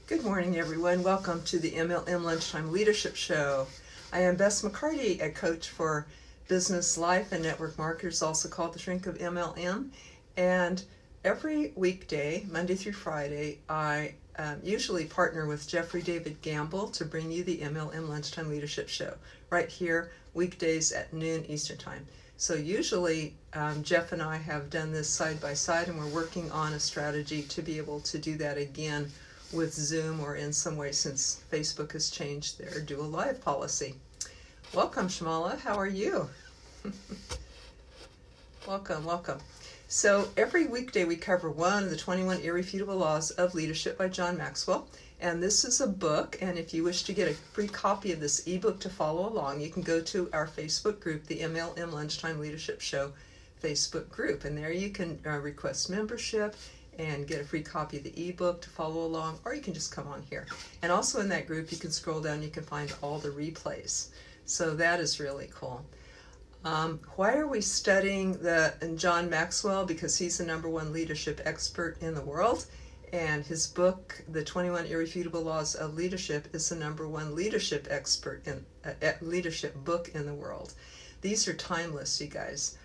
Good morning, everyone. Welcome to the MLM Lunchtime Leadership Show. I am Bess McCarty, a coach for business, life, and network marketers, also called the Shrink of MLM. And every weekday, Monday through Friday, I usually partner with Jeffrey David Gamble to bring you the MLM Lunchtime Leadership Show right here, weekdays at noon Eastern Time. So usually Jeff and I have done this side by side, and we're working on a strategy to be able to do that again with Zoom or in some way, since Facebook has changed their do a live policy. Welcome, Shamala. How are you? Welcome. So every weekday we cover one of the 21 Irrefutable Laws of Leadership by John Maxwell. And this is a book, and if you wish to get a free copy of this ebook to follow along, you can go to our Facebook group, the MLM Lunchtime Leadership Show Facebook group. And there you can request membership and get a free copy of the ebook to follow along, or you can just come on here. And also in that group, you can scroll down, you can find all the replays. So that is really cool. Why are we studying John Maxwell? Because he's the #1 leadership expert in the world, and his book, The 21 Irrefutable Laws of Leadership, is the #1 leadership expert in leadership book in the world. These are timeless, you guys.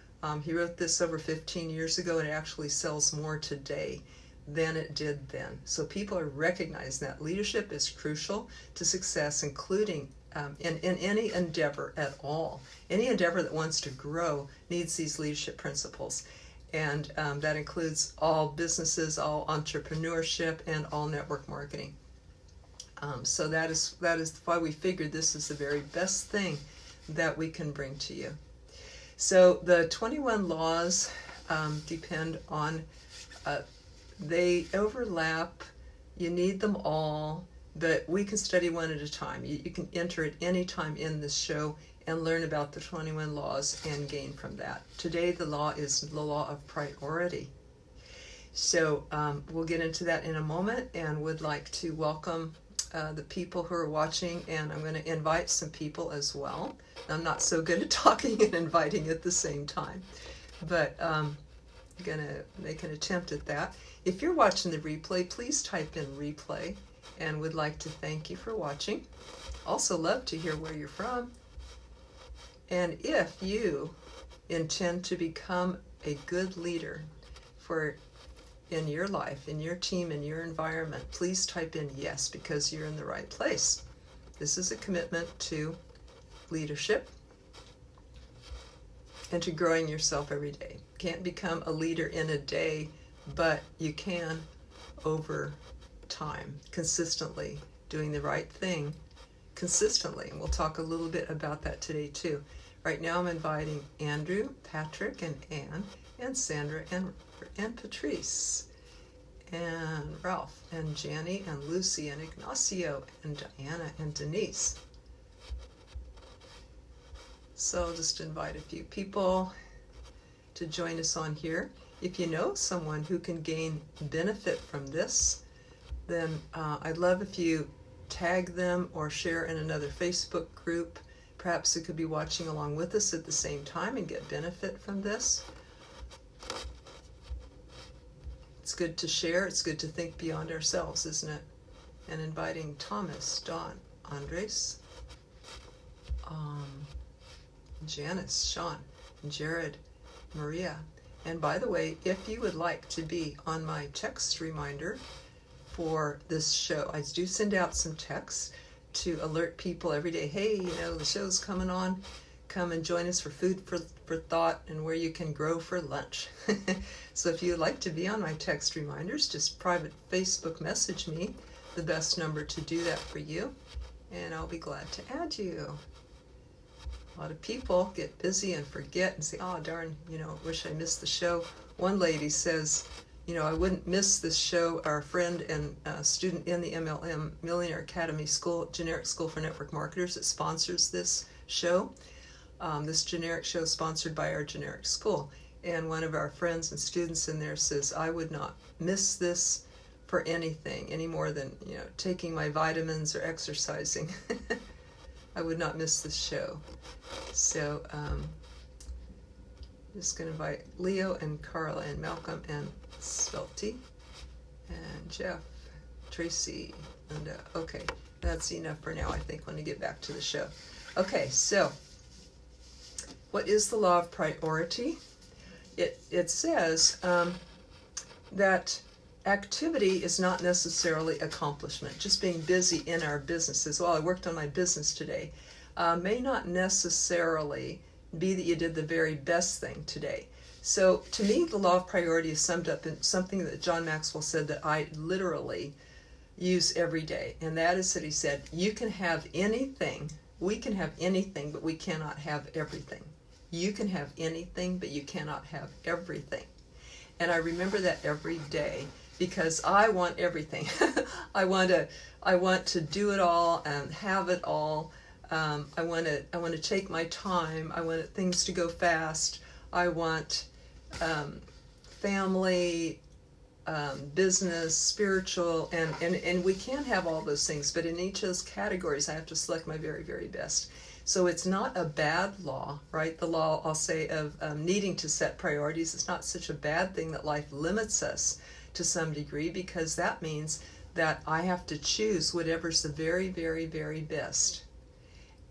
He wrote this over 15 years ago, and it actually sells more today than it did then. So people are recognizing that leadership is crucial to success, including in any endeavor at all. Any endeavor that wants to grow needs these leadership principles. And that includes all businesses, all entrepreneurship, and all network marketing. So that is why we figured this is the very best thing that we can bring to you. So the 21 laws depend on, they overlap, you need them all, but we can study one at a time. You can enter at any time in this show and learn about the 21 laws and gain from that. Today the law is the law of priority. So we'll get into that in a moment, and would like to welcome the people who are watching, and I'm going to invite some people as well. I'm not so good at talking and inviting at the same time, but I'm going to make an attempt at that. If you're watching the replay, please type in replay, and would like to thank you for watching. Also love to hear where you're from. And if you intend to become a good leader in your life, in your team, in your environment, please type in yes, because you're in the right place. This is a commitment to leadership and to growing yourself every day. Can't become a leader in a day, but you can over time, consistently doing the right thing consistently. And we'll talk a little bit about that today too. Right now I'm inviting Andrew, Patrick, and Anne, and Sandra, and Patrice, and Ralph, and Janny, and Lucy, and Ignacio, and Diana, and Denise. So I'll just invite a few people to join us on here. If you know someone who can gain benefit from this, then I'd love if you tag them or share in another Facebook group. Perhaps they could be watching along with us at the same time and get benefit from this. It's good to share. It's good to think beyond ourselves, isn't it? And inviting Thomas, Don, Andres, Janice, Sean, Jared, Maria. And by the way, if you would like to be on my text reminder for this show, I do send out some texts to alert people every day. Hey, the show's coming on. Come and join us for food for thought, and where you can grow for lunch. So if you'd like to be on my text reminders, just private Facebook message me, the best number to do that for you, and I'll be glad to add you. A lot of people get busy and forget and say, oh darn, wish I missed the show. One lady says, I wouldn't miss this show. Our friend and student in the MLM Millionaire Academy School, generic school for network marketers, that sponsors this show. This generic show is sponsored by our generic school. And one of our friends and students in there says, I would not miss this for anything, any more than, taking my vitamins or exercising. I would not miss this show. So I'm just going to invite Leo and Carla and Malcolm and Svelte and Jeff, Tracy, And okay, that's enough for now, I think, when we get back to the show. Okay, so what is the law of priority? It says that activity is not necessarily accomplishment. Just being busy in our businesses. Well, I worked on my business today. May not necessarily be that you did the very best thing today. So to me, the law of priority is summed up in something that John Maxwell said that I literally use every day. And that is that he said, you can have anything, we can have anything, but we cannot have everything. You can have anything, but you cannot have everything. And I remember that every day because I want everything. I want to do it all and have it all. I want to take my time. I want things to go fast. I want family, business, spiritual, and we can have all those things, but in each of those categories I have to select my very, very best. So it's not a bad law, right? The law, I'll say, of needing to set priorities. It's not such a bad thing that life limits us to some degree, because that means that I have to choose whatever's the very, very, very best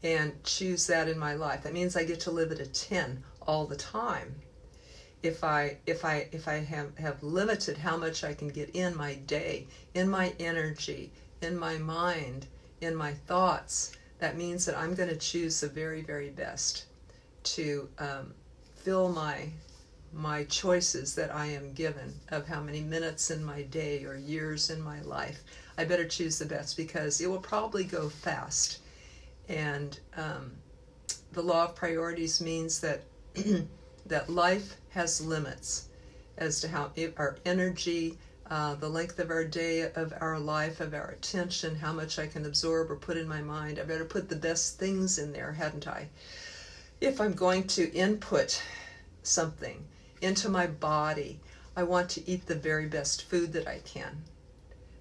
and choose that in my life. That means I get to live at a 10 all the time. If I have limited how much I can get in my day, in my energy, in my mind, in my thoughts, that means that I'm going to choose the very, very best to fill my choices that I am given of how many minutes in my day or years in my life. I better choose the best because it will probably go fast. And the law of priorities means that that life has limits as to how our energy, the length of our day, of our life, of our attention, how much I can absorb or put in my mind. I better put the best things in there, hadn't I? If I'm going to input something into my body, I want to eat the very best food that I can.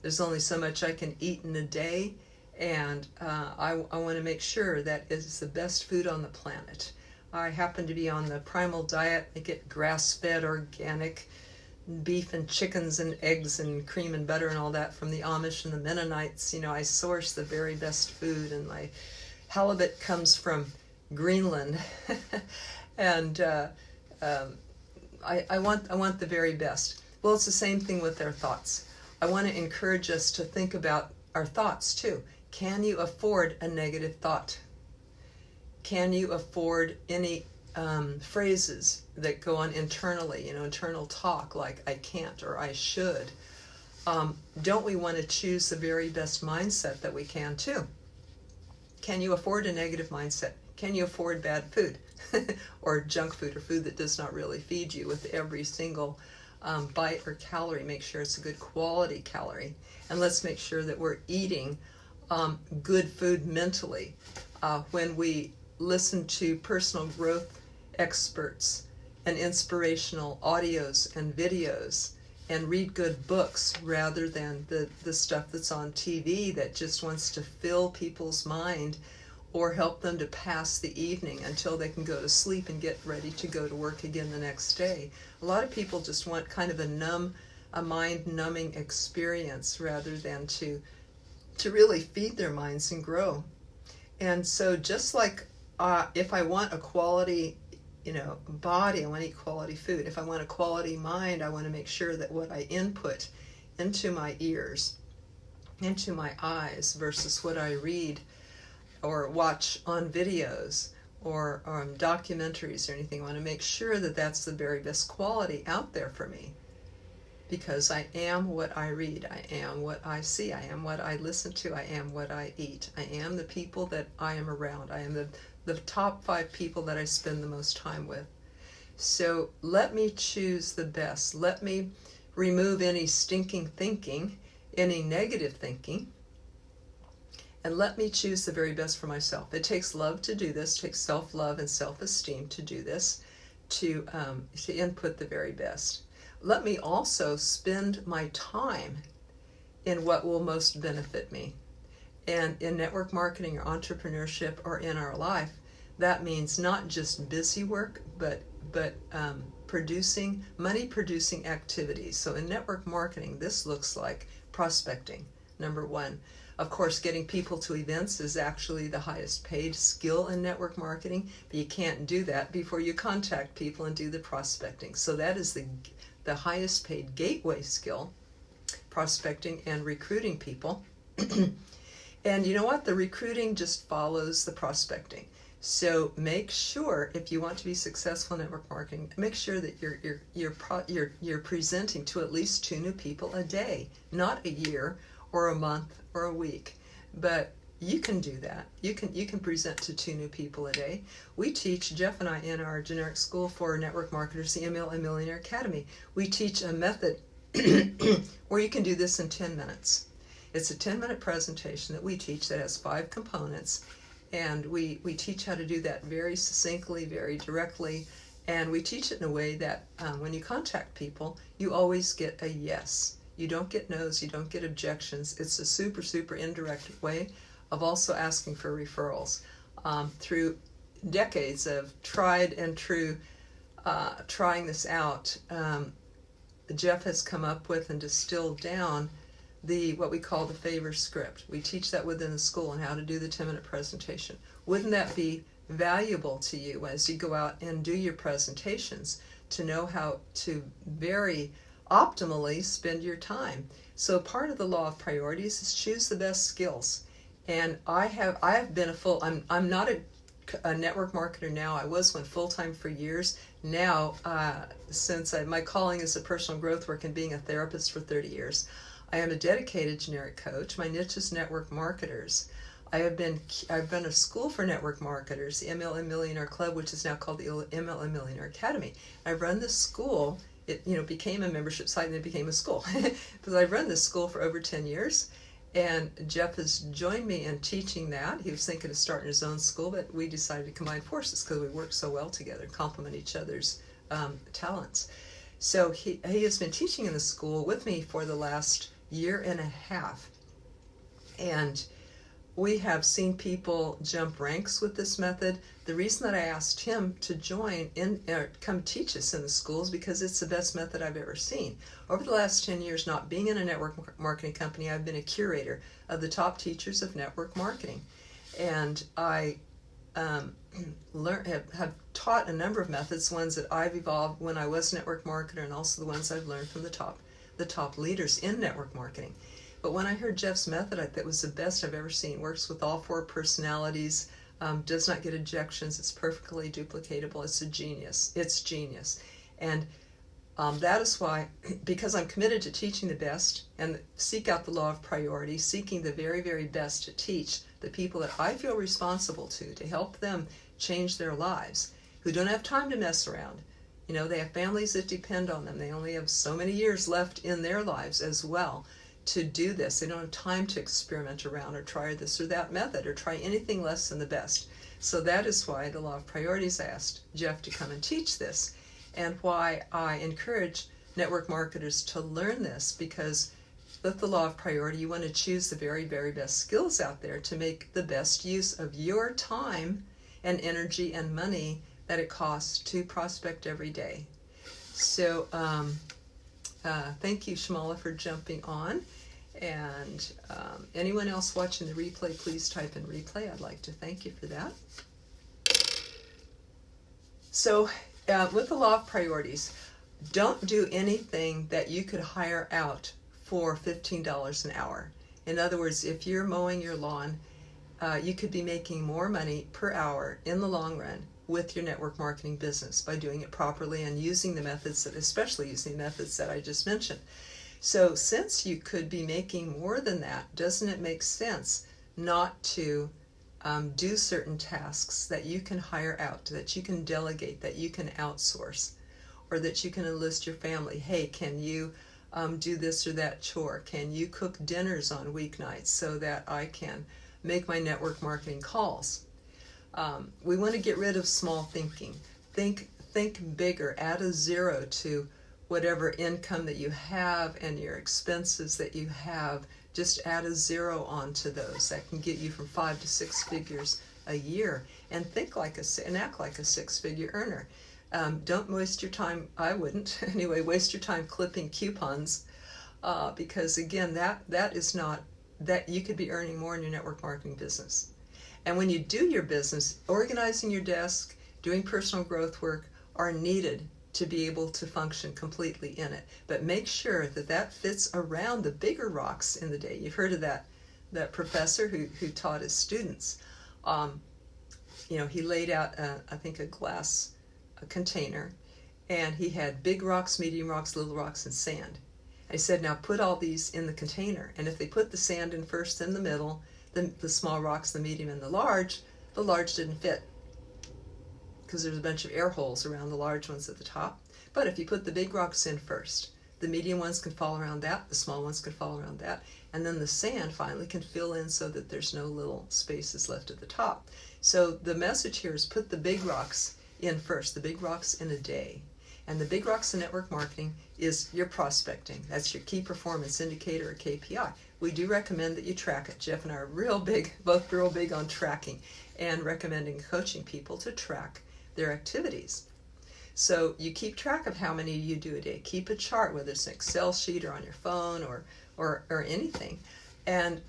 There's only so much I can eat in a day, and I want to make sure that it's the best food on the planet. I happen to be on the primal diet. I get grass-fed, organic beef and chickens and eggs and cream and butter and all that from the Amish and the Mennonites. You know, I source the very best food, and my halibut comes from Greenland. And I want the very best. Well, it's the same thing with our thoughts. I want to encourage us to think about our thoughts too. Can you afford a negative thought? Can you afford any phrases that go on internally, internal talk like I can't or I should? Don't we want to choose the very best mindset that we can too? Can you afford a negative mindset? Can you afford bad food or junk food or food that does not really feed you with every single bite or calorie? Make sure it's a good quality calorie. And let's make sure that we're eating good food mentally. When we listen to personal growth experts and inspirational audios and videos and read good books rather than the stuff that's on TV that just wants to fill people's mind or help them to pass the evening until they can go to sleep and get ready to go to work again the next day. A lot of people just want kind of a mind-numbing experience rather than to really feed their minds and grow. And so just like if I want a quality, body, I want to eat quality food. If I want a quality mind, I want to make sure that what I input into my ears, into my eyes, versus what I read or watch on videos or documentaries or anything. I want to make sure that that's the very best quality out there for me. Because I am what I read, I am what I see, I am what I listen to, I am what I eat. I am the people that I am around. I am the top 5 people that I spend the most time with. So let me choose the best. Let me remove any stinking thinking, any negative thinking, and let me choose the very best for myself. It takes love to do this. It takes self-love and self-esteem to do this, to input the very best. Let me also spend my time in what will most benefit me. And in network marketing or entrepreneurship or in our life, that means not just busy work, but money-producing activities. So in network marketing, this looks like prospecting, number one. Of course, getting people to events is actually the highest paid skill in network marketing, but you can't do that before you contact people and do the prospecting. So that is the highest paid gateway skill, prospecting and recruiting people. And you know what? The recruiting just follows the prospecting. So make sure, if you want to be successful in network marketing, make sure that you're presenting to at least 2 new people a day, not a year or a month or a week. But you can do that. You can present to 2 new people a day. We teach, Jeff and I, in our generic school for network marketers, the MLM Millionaire Academy, we teach a method where you can do this in 10 minutes. It's a 10-minute presentation that we teach that has 5 components, and we teach how to do that very succinctly, very directly, and we teach it in a way that when you contact people, you always get a yes. You don't get no's, you don't get objections. It's a super, super indirect way of also asking for referrals. Through decades of tried and true trying this out, Jeff has come up with and distilled down what we call the favor script. We teach that within the school and how to do the 10-minute presentation. Wouldn't that be valuable to you as you go out and do your presentations, to know how to very optimally spend your time? So part of the law of priorities is choose the best skills. And I have been I'm not a network marketer now. I was one full-time for years. Now, since my calling is a personal growth work and being a therapist for 30 years, I am a dedicated generic coach. My niche is network marketers. I've been a school for network marketers, the MLM Millionaire Club, which is now called the MLM Millionaire Academy. I've run this school. It became a membership site and it became a school. Because I've run this school for over 10 years. And Jeff has joined me in teaching that. He was thinking of starting his own school, but we decided to combine forces because we work so well together, complement each other's talents. So he has been teaching in the school with me for the last year and a half. And we have seen people jump ranks with this method. The reason that I asked him to join come teach us in the schools, because it's the best method I've ever seen. Over the last 10 years, not being in a network marketing company, I've been a curator of the top teachers of network marketing. And I have taught a number of methods, ones that I've evolved when I was a network marketer, and also the ones I've learned from the top leaders in network marketing. But when I heard Jeff's method, that was the best I've ever seen. Works with all 4 personalities, does not get objections, it's perfectly duplicatable, it's genius. And that is why, because I'm committed to teaching the best and seek out the law of priority, seeking the very, very best to teach the people that I feel responsible to help them change their lives, who don't have time to mess around. You know, they have families that depend on them. They only have so many years left in their lives as well to do this. They don't have time to experiment around or try this or that method or try anything less than the best. So that is why the law of priorities asked Jeff to come and teach this, and why I encourage network marketers to learn this, because with the law of priority, you want to choose the very, very best skills out there to make the best use of your time and energy and money that it costs to prospect every day. So thank you, Shamala, for jumping on. And anyone else watching the replay, please type in replay. I'd like to thank you for that. So with the law of priorities, don't do anything that you could hire out for $15 an hour. In other words, if you're mowing your lawn, you could be making more money per hour in the long run with your network marketing business by doing it properly and using the methods especially using the methods that I just mentioned. So since you could be making more than that, doesn't it make sense not to do certain tasks that you can hire out, that you can delegate, that you can outsource, or that you can enlist your family? Hey, can you do this or that chore? Can you cook dinners on weeknights so that I can make my network marketing calls? We want to get rid of small thinking. Think bigger. Add a 0 to whatever income that you have and your expenses that you have. Just add a 0 onto those. That can get you from 5 to 6 figures a year. And act like a 6-figure earner. Don't waste your time. I wouldn't anyway. Waste your time clipping coupons, because again, that is not that you could be earning more in your network marketing business. And when you do your business, organizing your desk, doing personal growth work are needed to be able to function completely in it. But make sure that that fits around the bigger rocks in the day. You've heard of that professor who taught his students. He laid out, I think, a glass container, and he had big rocks, medium rocks, little rocks, and sand. I said, now put all these in the container. And if they put the sand in first, in the middle, the small rocks, the medium, and the large didn't fit because there's a bunch of air holes around the large ones at the top. But if you put the big rocks in first, the medium ones can fall around that, the small ones can fall around that, and then the sand finally can fill in so that there's no little spaces left at the top. So the message here is put the big rocks in first, the big rocks in a day. And the big rocks in network marketing is your prospecting. That's your key performance indicator or KPI. We do recommend that you track it. Jeff and I are both real big on tracking and recommending coaching people to track their activities. So you keep track of how many you do a day. Keep a chart, whether it's an Excel sheet or on your phone or anything, and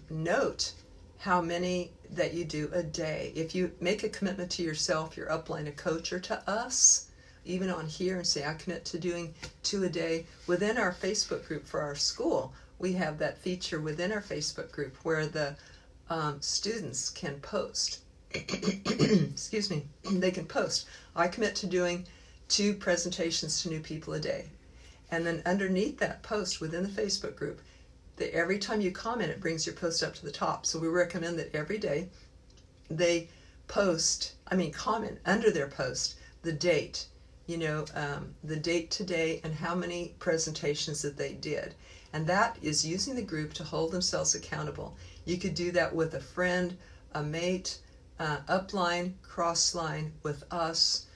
note how many that you do a day. If you make a commitment to yourself, your upline, a coach, or to us, even on here, and say, I commit to doing 2 a day. Within our Facebook group for our school, we have that feature within our Facebook group where the students can post. Excuse me, they can post. I commit to doing 2 presentations to new people a day. And then underneath that post within the Facebook group, every time you comment, it brings your post up to the top. So we recommend that every day they comment under their post the date, the date today and how many presentations that they did. And that is using the group to hold themselves accountable. You could do that with a friend, a mate, upline, crossline with us.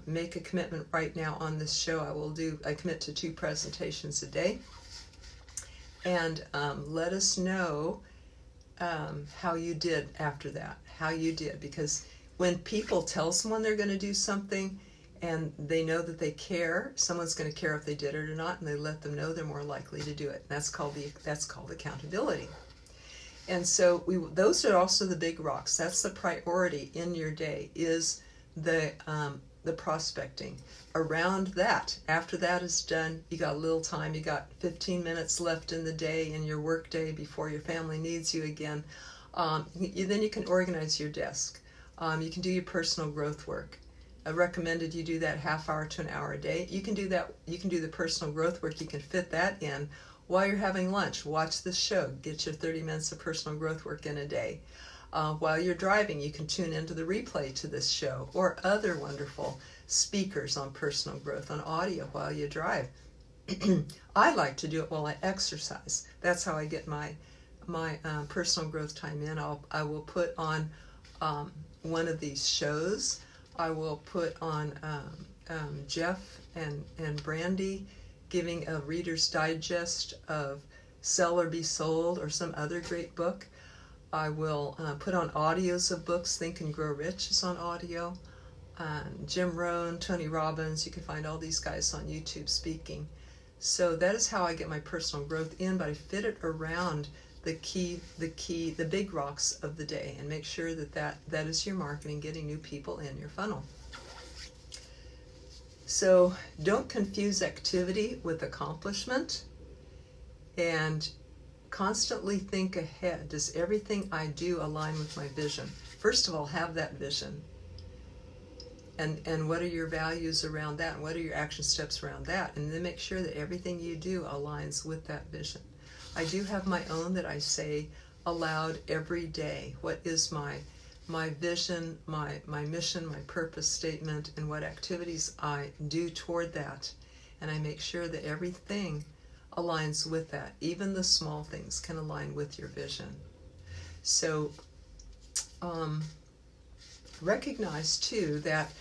Make a commitment right now on this show. I commit to 2 presentations a day. And let us know how you did after that, because when people tell someone they're going to do something and they know that they care, someone's going to care if they did it or not, and they let them know, they're more likely to do it. And that's called accountability. And so those are also the big rocks. That's the priority in your day, is the prospecting. Around that, after that is done, you got a little time. You got 15 minutes left in the day, in your work day, before your family needs you again. Then you can organize your desk. You can do your personal growth work. I recommended you do that half hour to an hour a day. You can do that. You can do the personal growth work. You can fit that in while you're having lunch. Watch this show. Get your 30 minutes of personal growth work in a day. While you're driving, you can tune into the replay to this show or other wonderful speakers on personal growth on audio while you drive. I like to do it while I exercise. That's how I get my personal growth time in. I will put on one of these shows. I will put on Jeff and Brandy giving a Reader's Digest of Sell or Be Sold or some other great book. I will put on audios of books. Think and Grow Rich is on audio. Jim Rohn, Tony Robbins, you can find all these guys on YouTube speaking. So that is how I get my personal growth in, but I fit it around the big rocks of the day, and make sure that is your marketing, getting new people in your funnel. So don't confuse activity with accomplishment, and constantly think ahead. Does everything I do align with my vision? First of all, have that vision. And what are your values around that? And what are your action steps around that? And then make sure that everything you do aligns with that vision. I do have my own that I say aloud every day. What is my vision, my mission, my purpose statement, and what activities I do toward that. And I make sure that everything aligns with that. Even the small things can align with your vision. So recognize too that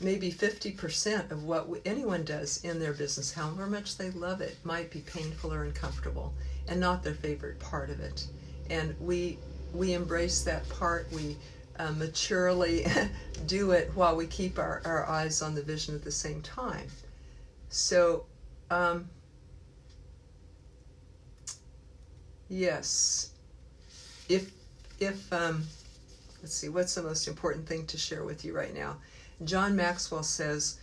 maybe 50% of what anyone does in their business, however much they love it, might be painful or uncomfortable and not their favorite part of it. And we embrace that part. We maturely do it while we keep our eyes on the vision at the same time. So yes, if let's see, what's the most important thing to share with you right now? John Maxwell says,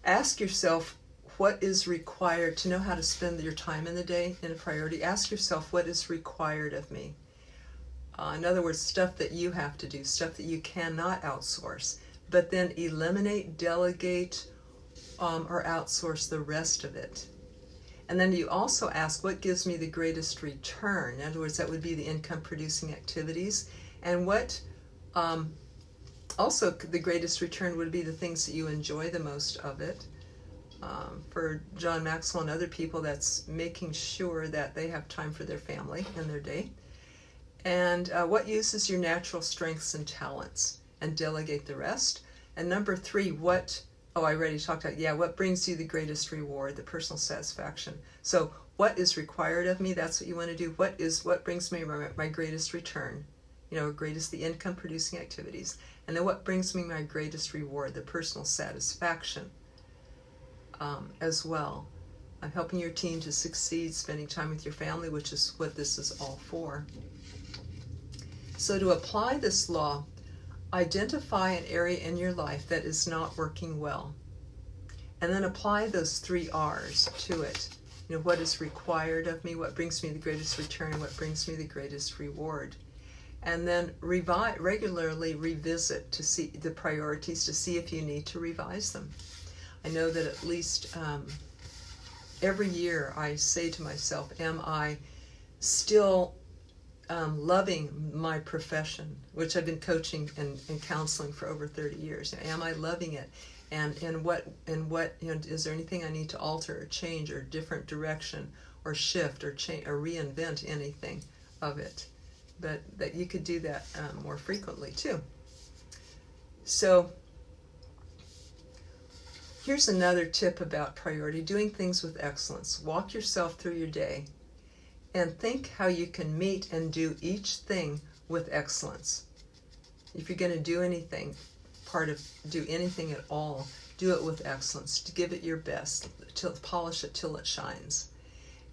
ask yourself what is required to know how to spend your time in the day in a priority. Ask yourself what is required of me. In other words, stuff that you have to do, stuff that you cannot outsource, but then eliminate, delegate, or outsource the rest of it. And then you also ask, what gives me the greatest return? In other words, that would be the income producing activities. And what also the greatest return would be the things that you enjoy the most of it. For John Maxwell and other people, that's making sure that they have time for their family in their day. And what uses your natural strengths and talents, and delegate the rest. And number 3, what I already talked about, what brings you the greatest reward, the personal satisfaction. So what is required of me? That's what you want to do. What brings me my greatest return? Greatest, the income producing activities. And then what brings me my greatest reward, the personal satisfaction as well. I'm helping your team to succeed, spending time with your family, which is what this is all for. So to apply this law, identify an area in your life that is not working well. And then apply those 3 R's to it. What is required of me, what brings me the greatest return, what brings me the greatest reward. And then regularly revisit to see the priorities, to see if you need to revise them. I know that at least every year I say to myself, am I still loving my profession, which I've been coaching and counseling for over 30 years. Am I loving it? And what is there anything I need to alter or change or different direction or shift or change or reinvent anything of it? But that you could do that more frequently too. So here's another tip about priority: doing things with excellence. Walk yourself through your day and think how you can meet and do each thing with excellence. If you're going to do anything, do anything at all, do it with excellence, to give it your best, to polish it till it shines.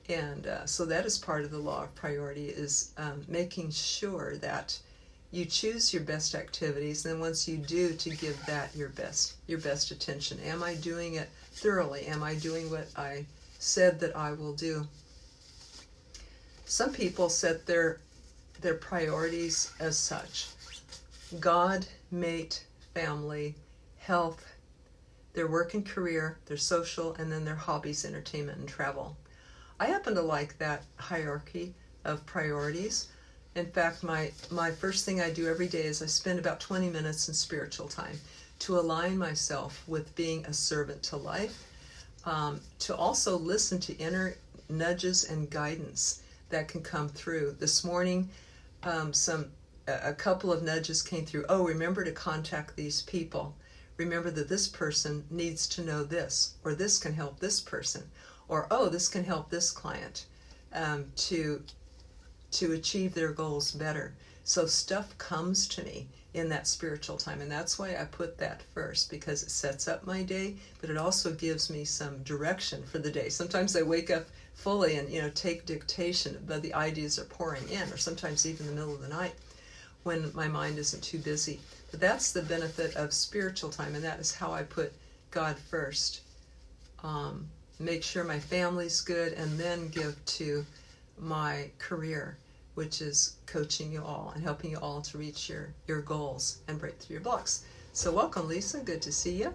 And so that is part of the law of priority, is making sure that you choose your best activities, and then once you do, to give that your best attention. Am I doing it thoroughly? Am I doing what I said that I will do? Some people set their priorities as such: God, mate, family, health, their work and career, their social, and then their hobbies, entertainment, and travel. I happen to like that hierarchy of priorities. In fact, my first thing I do every day is I spend about 20 minutes in spiritual time to align myself with being a servant to life, to also listen to inner nudges and guidance that can come through. This morning, a couple of nudges came through. Oh, remember to contact these people. Remember that this person needs to know this, or this can help this person, or oh, this can help this client to achieve their goals better. So stuff comes to me in that spiritual time, and that's why I put that first, because it sets up my day, but it also gives me some direction for the day. Sometimes I wake up fully and take dictation, but the ideas are pouring in, or sometimes even in the middle of the night when my mind isn't too busy. But that's the benefit of spiritual time, and that is how I put God first. Make sure my family's good, and then give to my career, which is coaching you all and helping you all to reach your goals and break through your blocks. So welcome, Lisa. Good to see you.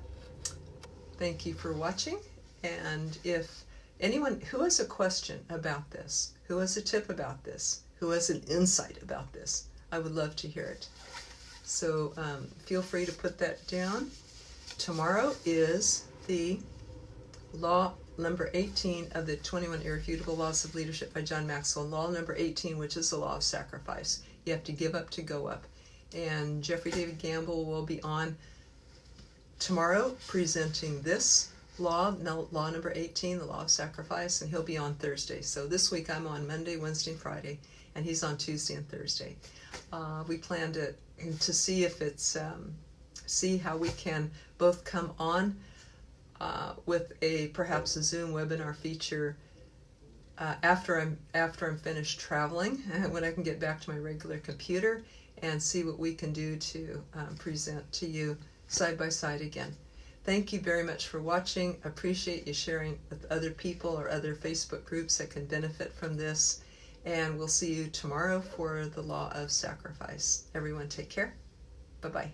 Thank you for watching. And if anyone who has a question about this, who has a tip about this, who has an insight about this, I would love to hear it. So feel free to put that down. Tomorrow is the law number 18 of the 21 Irrefutable Laws of Leadership by John Maxwell. Law number 18, which is the law of sacrifice. You have to give up to go up. And Jeffrey David Gamble will be on tomorrow presenting this law number 18, the law of sacrifice, and he'll be on Thursday. So this week I'm on Monday, Wednesday, and Friday, and he's on Tuesday and Thursday. We plan to see if it's see how we can both come on with perhaps a Zoom webinar feature after I'm finished traveling, when I can get back to my regular computer, and see what we can do to present to you side by side again. Thank you very much for watching. Appreciate you sharing with other people or other Facebook groups that can benefit from this. And we'll see you tomorrow for the law of sacrifice. Everyone take care. Bye-bye.